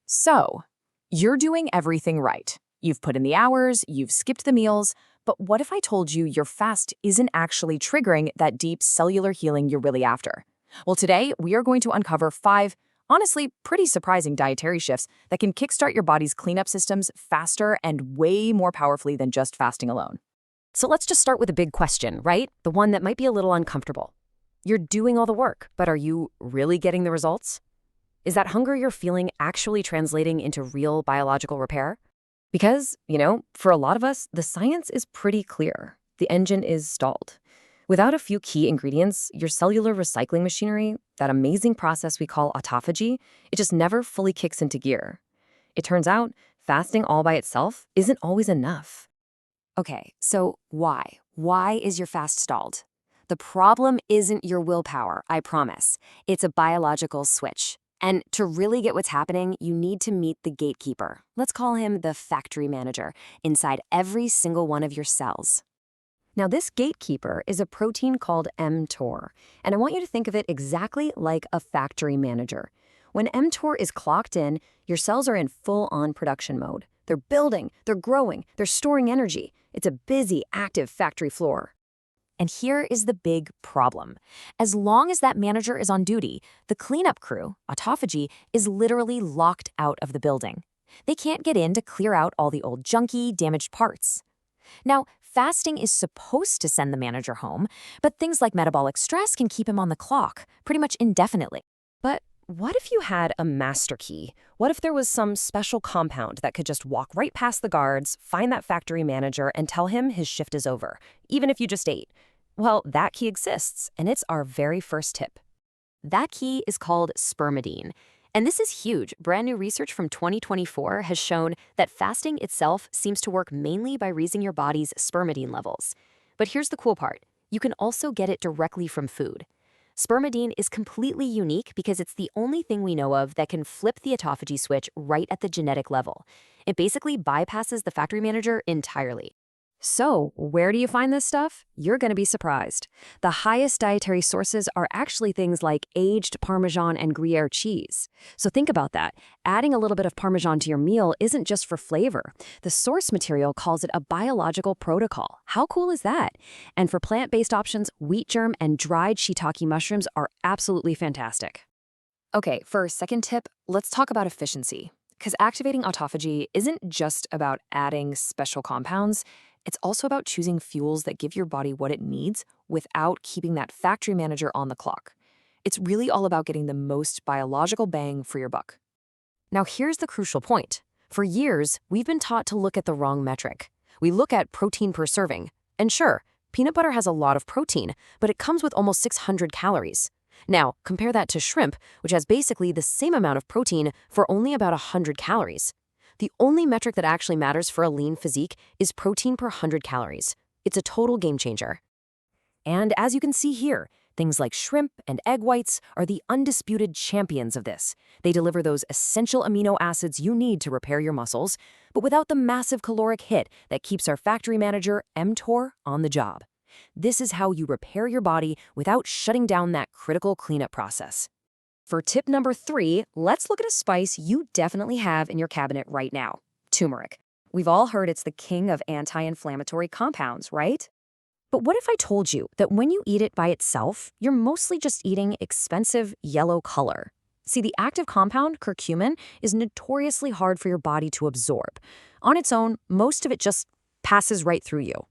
So, you're doing everything right. You've put in the hours, you've skipped the meals, but what if I told you your fast isn't actually triggering that deep cellular healing you're really after? Well, today we are going to uncover 5, honestly, pretty surprising dietary shifts that can kickstart your body's cleanup systems faster and way more powerfully than just fasting alone. So let's just start with a big question, right? The one that might be a little uncomfortable. You're doing all the work, but are you really getting the results? Is that hunger you're feeling actually translating into real biological repair? Because, for a lot of us, the science is pretty clear. The engine is stalled. Without a few key ingredients, your cellular recycling machinery, that amazing process we call autophagy, it just never fully kicks into gear. It turns out, fasting all by itself isn't always enough. Okay, so why? Why is your fast stalled? The problem isn't your willpower, I promise. It's a biological switch. And to really get what's happening, you need to meet the gatekeeper. Let's call him the factory manager inside every single one of your cells. Now, this gatekeeper is a protein called mTOR, and I want you to think of it exactly like a factory manager. When mTOR is clocked in, your cells are in full-on production mode. They're building, they're growing, they're storing energy. It's a busy, active factory floor. And here is the big problem. As long as that manager is on duty, the cleanup crew, autophagy, is literally locked out of the building. They can't get in to clear out all the old junky, damaged parts. Now, fasting is supposed to send the manager home, but things like metabolic stress can keep him on the clock, pretty much indefinitely. But what if you had a master key? What if there was some special compound that could just walk right past the guards, find that factory manager, and tell him his shift is over, even if you just ate? Well, that key exists, and it's our very first tip. That key is called spermidine. And this is huge. Brand new research from 2024 has shown that fasting itself seems to work mainly by raising your body's spermidine levels. But here's the cool part. You can also get it directly from food. Spermidine is completely unique because it's the only thing we know of that can flip the autophagy switch right at the genetic level. It basically bypasses the factory manager entirely. So, where do you find this stuff? You're going to be surprised. The highest dietary sources are actually things like aged Parmesan and Gruyere cheese. So think about that. Adding a little bit of Parmesan to your meal isn't just for flavor. The source material calls it a biological protocol. How cool is that? And for plant-based options, wheat germ and dried shiitake mushrooms are absolutely fantastic. Okay, for our second tip, let's talk about efficiency. Because activating autophagy isn't just about adding special compounds. It's also about choosing fuels that give your body what it needs without keeping that factory manager on the clock. It's really all about getting the most biological bang for your buck. Now, here's the crucial point. For years, we've been taught to look at the wrong metric. We look at protein per serving. And sure, peanut butter has a lot of protein, but it comes with almost 600 calories. Now, compare that to shrimp, which has basically the same amount of protein for only about 100 calories. The only metric that actually matters for a lean physique is protein per 100 calories. It's a total game changer. And as you can see here, things like shrimp and egg whites are the undisputed champions of this. They deliver those essential amino acids you need to repair your muscles, but without the massive caloric hit that keeps our factory manager, mTOR, on the job. This is how you repair your body without shutting down that critical cleanup process. For tip number 3, let's look at a spice you definitely have in your cabinet right now, turmeric. We've all heard it's the king of anti-inflammatory compounds, right? But what if I told you that when you eat it by itself, you're mostly just eating expensive yellow color? See, the active compound, curcumin, is notoriously hard for your body to absorb. On its own, most of it just passes right through you.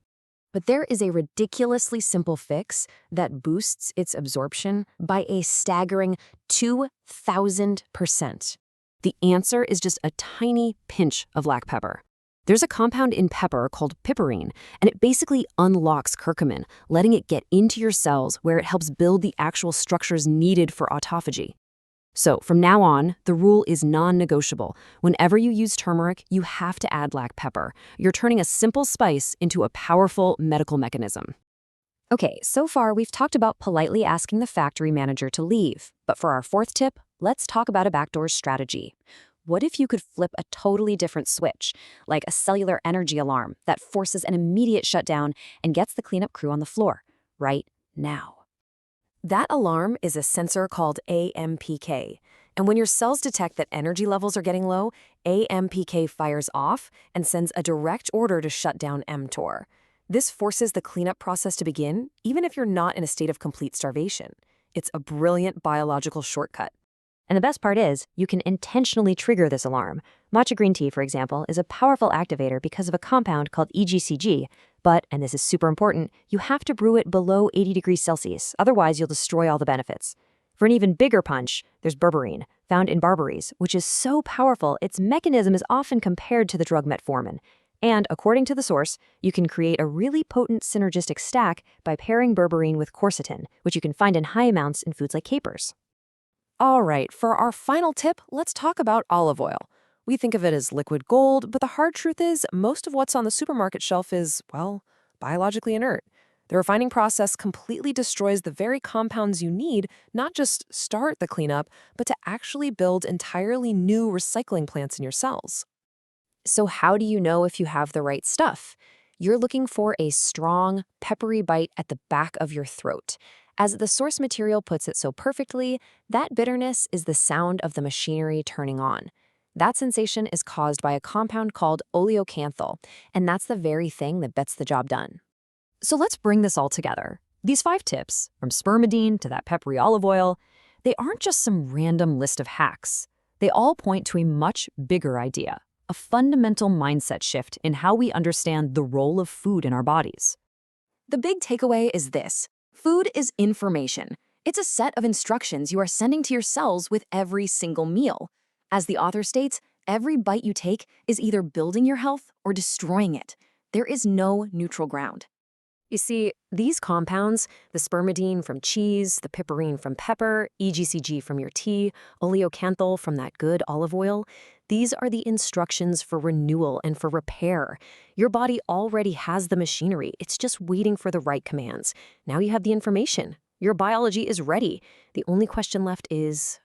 But there is a ridiculously simple fix that boosts its absorption by a staggering 2,000%. The answer is just a tiny pinch of black pepper. There's a compound in pepper called piperine, and it basically unlocks curcumin, letting it get into your cells where it helps build the actual structures needed for autophagy. So from now on, the rule is non-negotiable. Whenever you use turmeric, you have to add black pepper. You're turning a simple spice into a powerful medical mechanism. Okay, so far we've talked about politely asking the factory manager to leave. But for our 4th tip, let's talk about a backdoor strategy. What if you could flip a totally different switch, like a cellular energy alarm that forces an immediate shutdown and gets the cleanup crew on the floor right now? That alarm is a sensor called AMPK. And when your cells detect that energy levels are getting low, AMPK fires off and sends a direct order to shut down mTOR. This forces the cleanup process to begin, even if you're not in a state of complete starvation. It's a brilliant biological shortcut. And the best part is, you can intentionally trigger this alarm. Matcha green tea, for example, is a powerful activator because of a compound called EGCG, but, and this is super important, you have to brew it below 80 degrees Celsius, otherwise you'll destroy all the benefits. For an even bigger punch, there's berberine, found in barberries, which is so powerful its mechanism is often compared to the drug metformin. And, according to the source, you can create a really potent synergistic stack by pairing berberine with quercetin, which you can find in high amounts in foods like capers. All right, for our final tip, let's talk about olive oil. We think of it as liquid gold, but the hard truth is most of what's on the supermarket shelf is, well, biologically inert. The refining process completely destroys the very compounds you need, not just start the cleanup, but to actually build entirely new recycling plants in your cells. So how do you know if you have the right stuff? You're looking for a strong, peppery bite at the back of your throat. As the source material puts it so perfectly, that bitterness is the sound of the machinery turning on. That sensation is caused by a compound called oleocanthal, and that's the very thing that gets the job done. So let's bring this all together. These 5 tips, from spermidine to that peppery olive oil, they aren't just some random list of hacks. They all point to a much bigger idea, a fundamental mindset shift in how we understand the role of food in our bodies. The big takeaway is this. Food is information. It's a set of instructions you are sending to your cells with every single meal. As the author states, every bite you take is either building your health or destroying it. There is no neutral ground. You see, these compounds, the spermidine from cheese, the piperine from pepper, EGCG from your tea, oleocanthal from that good olive oil, these are the instructions for renewal and for repair. Your body already has the machinery. It's just waiting for the right commands. Now you have the information. Your biology is ready. The only question left is,